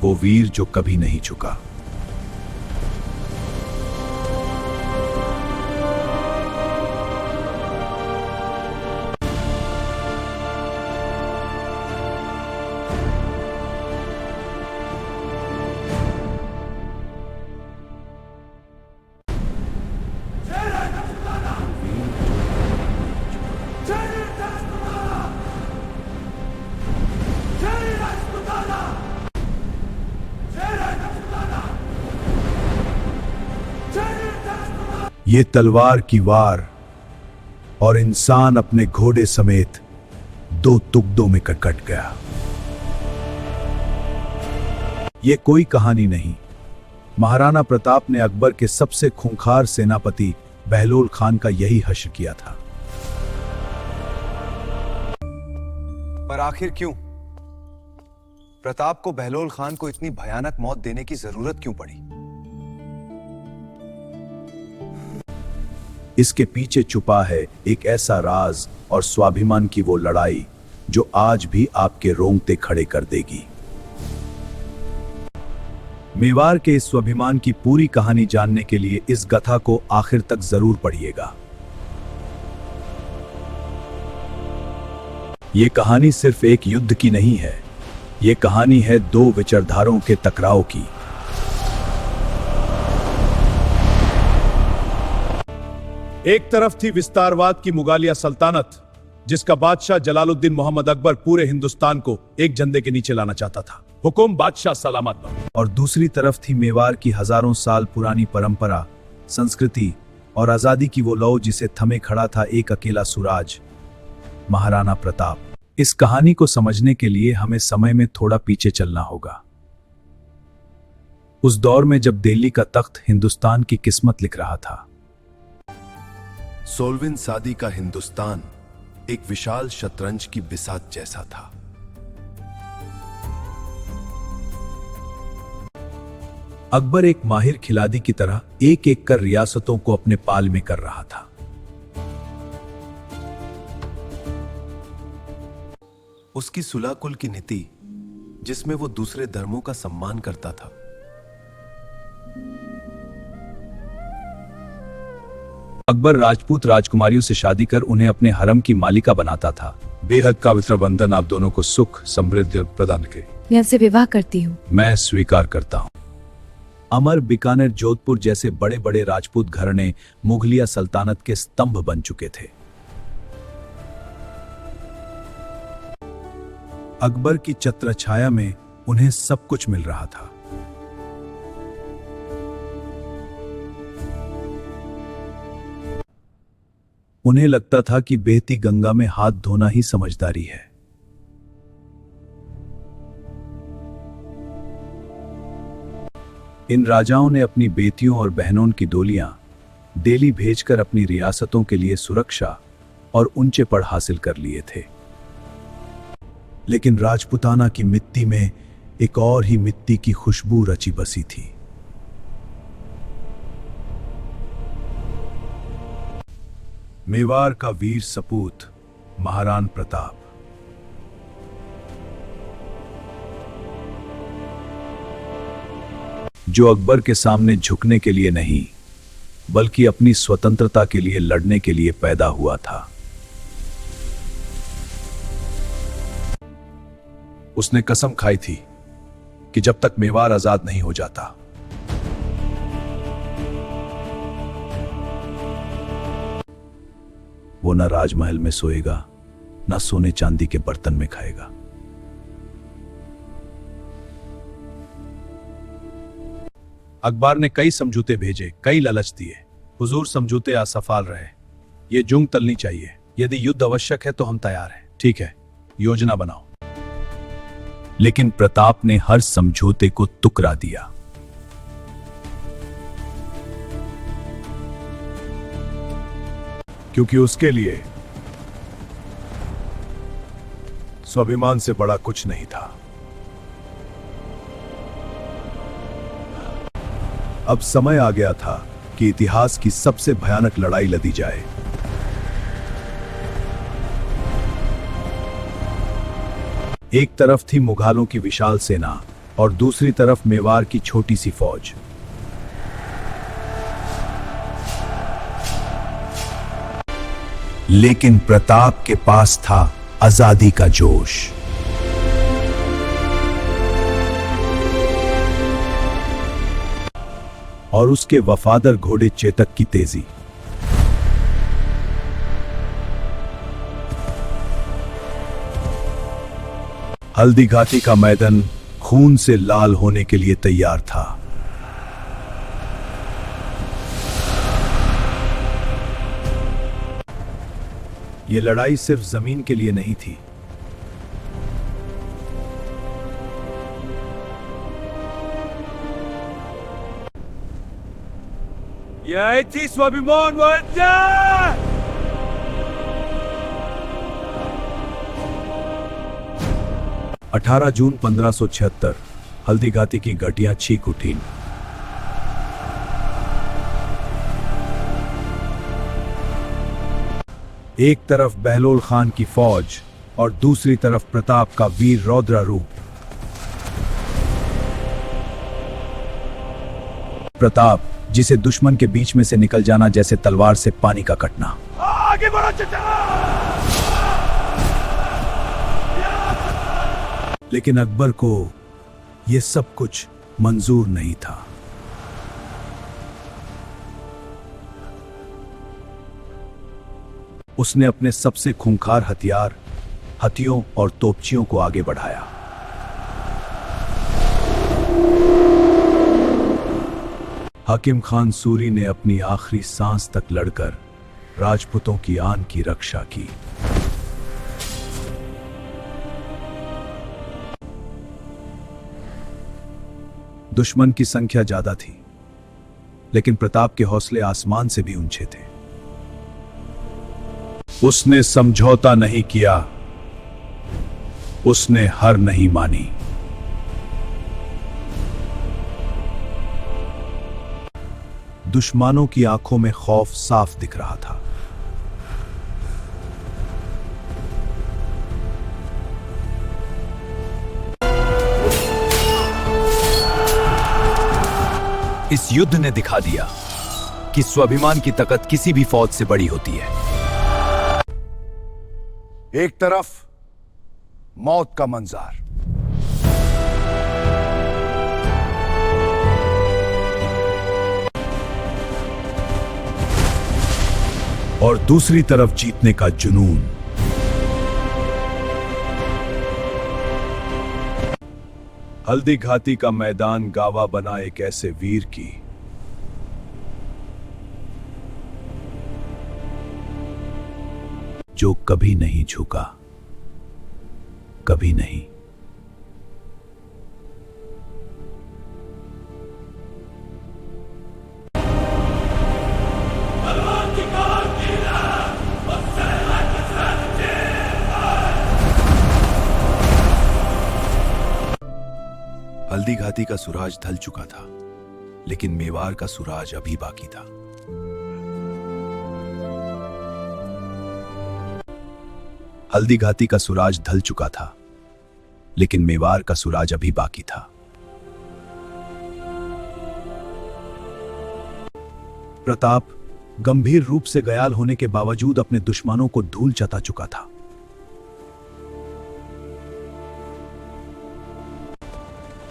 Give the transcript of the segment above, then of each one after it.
वो वीर जो कभी नहीं झुका। ये तलवार की वार और इंसान अपने घोड़े समेत दो टुकड़ों में कट गया। ये कोई कहानी नहीं। महाराणा प्रताप ने अकबर के सबसे खूंखार सेनापति बहलोल खान का यही हश्र किया था। पर आखिर क्यों? प्रताप को बहलोल खान को इतनी भयानक मौत देने की जरूरत क्यों पड़ी? इसके पीछे छुपा है एक ऐसा राज और स्वाभिमान की वो लड़ाई जो आज भी आपके रोंगटे खड़े कर देगी। मेवाड़ के इस स्वाभिमान की पूरी कहानी जानने के लिए इस गाथा को आखिर तक जरूर पढ़िएगा। ये कहानी सिर्फ एक युद्ध की नहीं है, ये कहानी है दो विचारधाराओं के टकराव की। एक तरफ थी विस्तारवाद की मुगलिया सल्तनत, जिसका बादशाह जलालुद्दीन मोहम्मद अकबर पूरे हिंदुस्तान को एक झंडे के नीचे लाना चाहता था। हुकुम बादशाह सलामत। और दूसरी तरफ थी मेवाड़ की हजारों साल पुरानी परंपरा, संस्कृति और आजादी की वो लौ जिसे थमे खड़ा था एक अकेला सूरज, महाराणा प्रताप। इस कहानी को समझने के लिए हमें समय में थोड़ा पीछे चलना होगा। उस दौर में जब दिल्ली का तख्त हिंदुस्तान की किस्मत लिख रहा था। 16वीं सदी का हिंदुस्तान एक विशाल शतरंज की बिसात जैसा था। अकबर एक माहिर खिलाड़ी की तरह एक एक कर रियासतों को अपने पाल में कर रहा था। उसकी सुलह कुल की नीति, जिसमें वो दूसरे धर्मों का सम्मान करता था, अकबर राजपूत राजकुमारियों से शादी कर उन्हें अपने हरम की मालिका बनाता था। बेहद पवित्र बंधन आप दोनों को सुख समृद्धि प्रदान करे। मैं आपसे विवाह करती हूँ। मैं स्वीकार करता हूँ। अमर, बीकानेर, जोधपुर जैसे बड़े बड़े राजपूत घराने मुगलिया सल्तनत के स्तंभ बन चुके थे। अकबर की छत्रछाया में उन्हें सब कुछ मिल रहा था। उन्हें लगता था कि बहती गंगा में हाथ धोना ही समझदारी है। इन राजाओं ने अपनी बेटियों और बहनों की डोलियां दिल्ली भेजकर अपनी रियासतों के लिए सुरक्षा और ऊंचे पद हासिल कर लिए थे। लेकिन राजपुताना की मिट्टी में एक और ही मिट्टी की खुशबू रची बसी थी। मेवाड़ का वीर सपूत महाराणा प्रताप। जो अकबर के सामने झुकने के लिए नहीं, बल्कि अपनी स्वतंत्रता के लिए लड़ने के लिए पैदा हुआ था। उसने कसम खाई थी कि जब तक मेवाड़ आजाद नहीं हो जाता, वो न राजमहल में सोएगा, न सोने चांदी के बर्तन में खाएगा। अकबर ने कई समझौते भेजे, कई लालच दिए। हुजूर, समझौते असफल रहे। ये जंग टलनी चाहिए। यदि युद्ध आवश्यक है तो हम तैयार हैं। ठीक है, योजना बनाओ। लेकिन प्रताप ने हर समझौते को ठुकरा दिया। क्योंकि उसके लिए स्वाभिमान से बड़ा कुछ नहीं था। अब समय आ गया था कि इतिहास की सबसे भयानक लड़ाई लड़ी जाए। एक तरफ थी मुगलों की विशाल सेना और दूसरी तरफ मेवाड़ की छोटी सी फौज। लेकिन प्रताप के पास था आजादी का जोश। और उसके वफादार घोड़े चेतक की तेजी। हल्दी घाटी का मैदान खून से लाल होने के लिए तैयार था। यह लड़ाई सिर्फ जमीन के लिए नहीं थी। यह थी स्वाभिमान वंदे। 18 जून 1576 हल्दी घाटी की घटियां चीख उठी। एक तरफ बहलोल खान की फौज और दूसरी तरफ प्रताप का वीर रौद्र रूप। प्रताप, जिसे दुश्मन के बीच में से निकल जाना जैसे तलवार से पानी का कटना। आगे बढ़ो चचा। लेकिन अकबर को यह सब कुछ मंजूर नहीं था। उसने अपने सबसे खूंखार हथियार, हथियों और तोपचियों को आगे बढ़ाया। हाकिम खान सूरी ने अपनी आखिरी सांस तक लड़कर राजपूतों की आन की रक्षा की। दुश्मन की संख्या ज्यादा थी, लेकिन प्रताप के हौसले आसमान से भी ऊंचे थे। उसने समझौता नहीं किया, उसने हार नहीं मानी। दुश्मनों की आंखों में खौफ साफ दिख रहा था। इस युद्ध ने दिखा दिया कि स्वाभिमान की ताकत किसी भी फौज से बड़ी होती है। एक तरफ मौत का मंजर, और दूसरी तरफ जीतने का जुनून। हल्दी घाटी का मैदान गावा बना एक ऐसे वीर की जो कभी नहीं झुका, कभी नहीं। हल्दी घाटी का सूरज ढल चुका था, लेकिन मेवाड़ का सूरज अभी बाकी था। हल्दी घाटी का सूरज ढल चुका था, लेकिन मेवाड़ का सूरज अभी बाकी था। प्रताप गंभीर रूप से घायल होने के बावजूद अपने दुश्मनों को धूल चटा चुका था।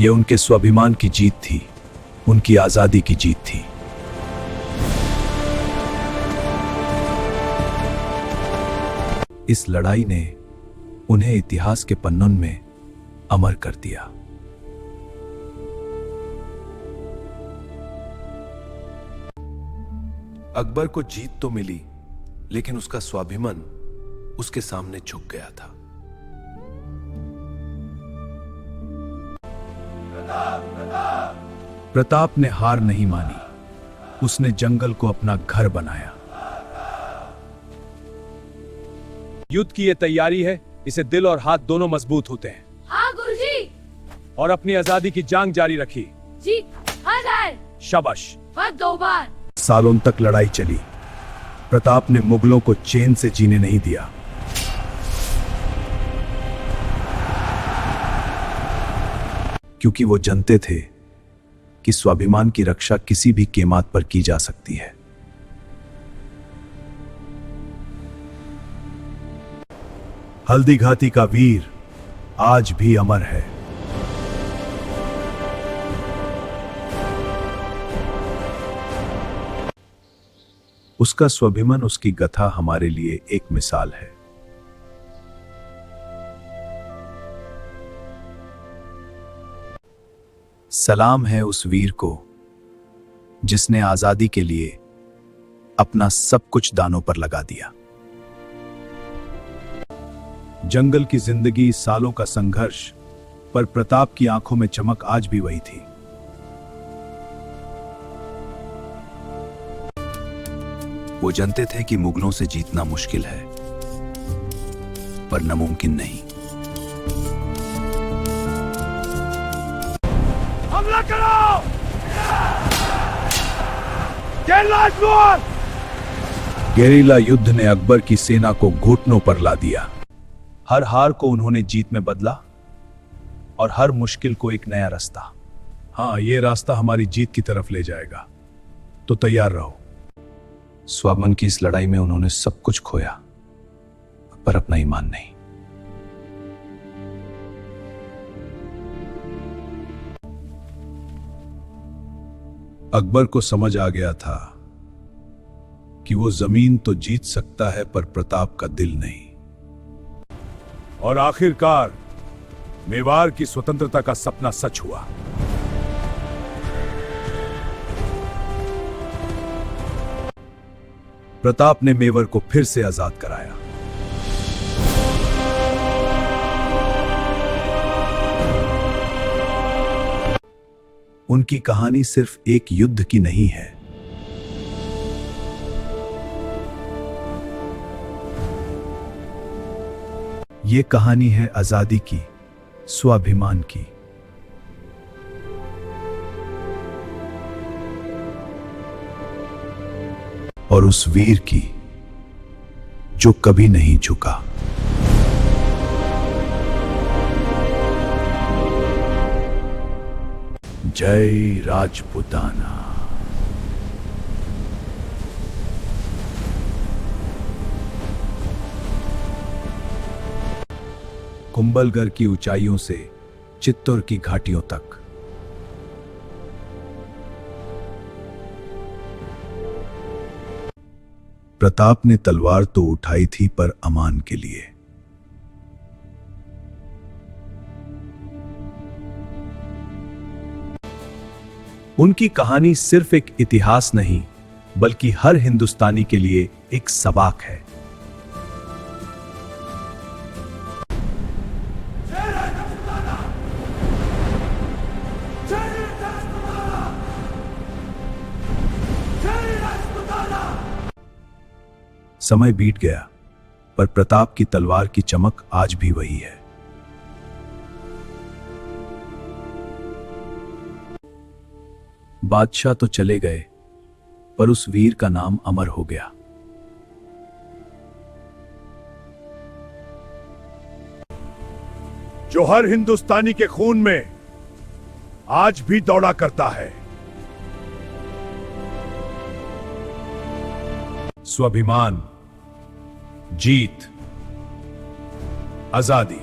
यह उनके स्वाभिमान की जीत थी, उनकी आजादी की जीत थी। इस लड़ाई ने उन्हें इतिहास के पन्नों में अमर कर दिया। अकबर को जीत तो मिली, लेकिन उसका स्वाभिमान उसके सामने झुक गया था। प्रताप ने हार नहीं मानी। उसने जंगल को अपना घर बनाया। युद्ध की यह तैयारी है, इसे दिल और हाथ दोनों मजबूत होते हैं। हाँ गुरुजी। और अपनी आजादी की जंग जारी रखी। जी हजार। शाबाश। बस 2 बार। सालों तक लड़ाई चली। प्रताप ने मुगलों को चैन से जीने नहीं दिया। क्योंकि वो जानते थे कि स्वाभिमान की रक्षा किसी भी कीमत पर की जा सकती है। हल्दी घाटी का वीर आज भी अमर है। उसका स्वाभिमान, उसकी गाथा हमारे लिए एक मिसाल है। सलाम है उस वीर को जिसने आजादी के लिए अपना सब कुछ दांव पर लगा दिया। जंगल की जिंदगी, सालों का संघर्ष, पर प्रताप की आंखों में चमक आज भी वही थी। वो जानते थे कि मुगलों से जीतना मुश्किल है, पर नामुमकिन नहीं। हमला करो! गेरिला युद्ध ने अकबर की सेना को घुटनों पर ला दिया। हर हार को उन्होंने जीत में बदला और हर मुश्किल को एक नया रास्ता। हाँ, ये रास्ता हमारी जीत की तरफ ले जाएगा, तो तैयार रहो। स्वाभिमान की इस लड़ाई में उन्होंने सब कुछ खोया, पर अपना ईमान नहीं। अकबर को समझ आ गया था कि वो जमीन तो जीत सकता है, पर प्रताप का दिल नहीं। और आखिरकार मेवाड़ की स्वतंत्रता का सपना सच हुआ। प्रताप ने मेवाड़ को फिर से आजाद कराया। उनकी कहानी सिर्फ एक युद्ध की नहीं है, ये कहानी है आजादी की, स्वाभिमान की। और उस वीर की जो कभी नहीं झुका। जय राजपुताना। कुंभलगढ़ की ऊंचाइयों से चित्तौड़ की घाटियों तक, प्रताप ने तलवार तो उठाई थी, पर अमान के लिए। उनकी कहानी सिर्फ एक इतिहास नहीं, बल्कि हर हिंदुस्तानी के लिए एक सबक है। समय बीत गया, पर प्रताप की तलवार की चमक आज भी वही है। बादशाह तो चले गए, पर उस वीर का नाम अमर हो गया। जो हर हिंदुस्तानी के खून में आज भी दौड़ा करता है। स्वाभिमान, जीत, आजादी।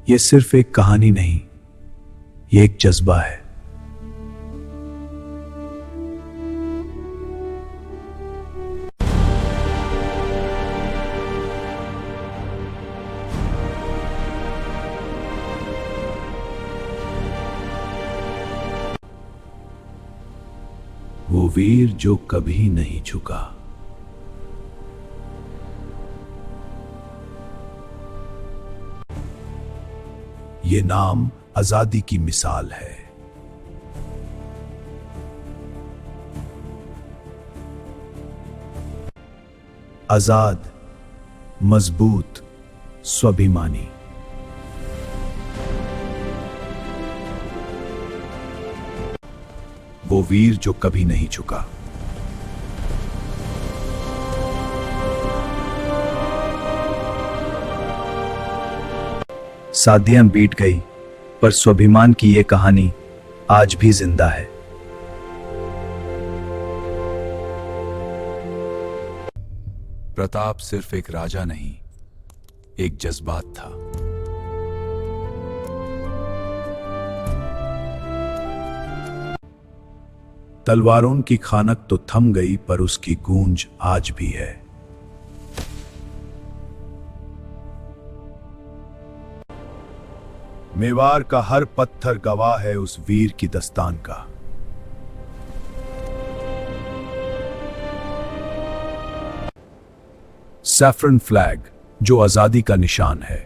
यह सिर्फ एक कहानी नहीं, यह एक जज्बा है। वो वीर जो कभी नहीं झुका। ये नाम आजादी की मिसाल है। आजाद, मजबूत, स्वाभिमानी। वो वीर जो कभी नहीं झुका। सादियां बीत गई, पर स्वाभिमान की ये कहानी आज भी जिंदा है। प्रताप सिर्फ एक राजा नहीं, एक जज्बात था। तलवारों की खानक तो थम गई, पर उसकी गूंज आज भी है। मेवाड़ का हर पत्थर गवाह है उस वीर की दस्तान का। सैफरन फ्लैग जो आजादी का निशान है,